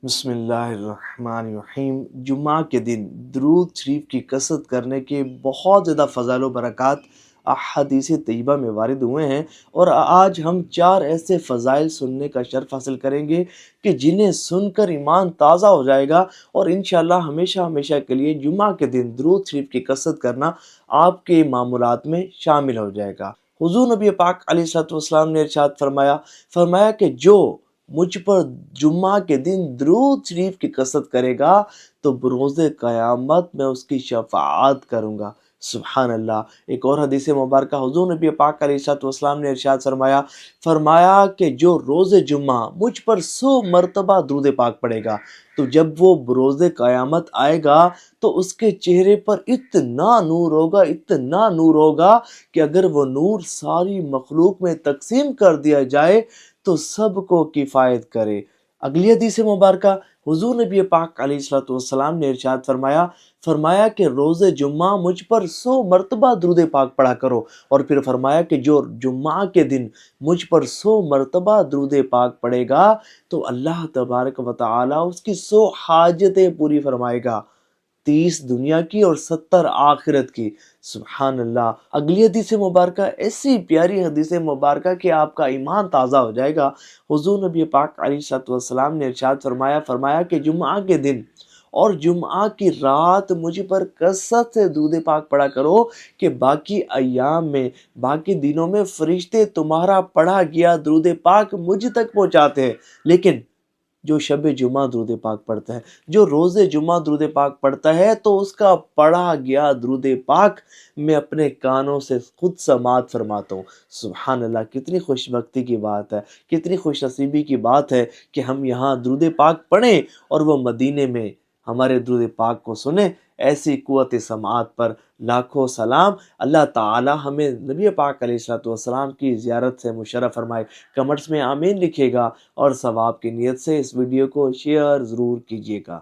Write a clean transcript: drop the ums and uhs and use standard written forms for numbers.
بسم اللہ الرحمن الرحیم۔ جمعہ کے دن درود شریف کی کثرت کرنے کے بہت زیادہ فضائل و برکات احادیث طیبہ میں وارد ہوئے ہیں، اور آج ہم 4 ایسے فضائل سننے کا شرف حاصل کریں گے کہ جنہیں سن کر ایمان تازہ ہو جائے گا، اور انشاءاللہ ہمیشہ ہمیشہ کے لیے جمعہ کے دن درود شریف کی کثرت کرنا آپ کے معمولات میں شامل ہو جائے گا۔ حضور نبی پاک علیہ الصلوۃ والسلام نے ارشاد فرمایا کہ جو مجھ پر جمعہ کے دن درود شریف کی کثرت کرے گا تو بروز قیامت میں اس کی شفاعت کروں گا۔ سبحان اللہ۔ ایک اور حدیث مبارکہ حضور نبی پاک علیہ الصلوۃ والسلام نے ارشاد فرمایا کہ جو روز جمعہ مجھ پر 100 مرتبہ درود پاک پڑھے گا تو جب وہ بروز قیامت آئے گا تو اس کے چہرے پر اتنا نور ہوگا کہ اگر وہ نور ساری مخلوق میں تقسیم کر دیا جائے تو سب کو کفایت کرے۔ اگلی حدیث مبارکہ حضور نبی پاک علیہ الصلوۃ والسلام نے ارشاد فرمایا کہ روز جمعہ مجھ پر 100 مرتبہ درود پاک پڑھا کرو، اور پھر فرمایا کہ جو جمعہ کے دن مجھ پر 100 مرتبہ درود پاک پڑھے گا تو اللہ تبارک و تعالی اس کی 100 حاجتیں پوری فرمائے گا، 30 دنیا کی اور 70 آخرت کی۔ سبحان اللہ۔ اگلی حدیث مبارکہ ایسی پیاری حدیث مبارکہ کہ آپ کا ایمان تازہ ہو جائے گا۔ حضور نبی پاک علیہ الصلوۃ والسلام نے ارشاد فرمایا کہ جمعہ کے دن اور جمعہ کی رات مجھ پر کثرت سے درود پاک پڑھا کرو کہ باقی ایام میں، باقی دنوں میں فرشتے تمہارا پڑھا گیا درود پاک مجھ تک پہنچاتے ہیں، لیکن جو شب جمعہ درود پاک پڑھتا ہے، جو روز جمعہ درود پاک پڑھتا ہے، تو اس کا پڑھا گیا درود پاک میں اپنے کانوں سے خود سماعت فرماتا ہوں۔ سبحان اللہ۔ کتنی خوش بختی کی بات ہے، کتنی خوش نصیبی کی بات ہے کہ ہم یہاں درود پاک پڑھیں اور وہ مدینے میں ہمارے درود پاک کو سنیں۔ ایسی قوت سماعت پر لاکھوں سلام۔ اللہ تعالی ہمیں نبی پاک علیہ الصلوۃ والسلام کی زیارت سے مشرف فرمائے۔ کمنٹس میں آمین لکھیے گا، اور ثواب کی نیت سے اس ویڈیو کو شیئر ضرور کیجیے گا۔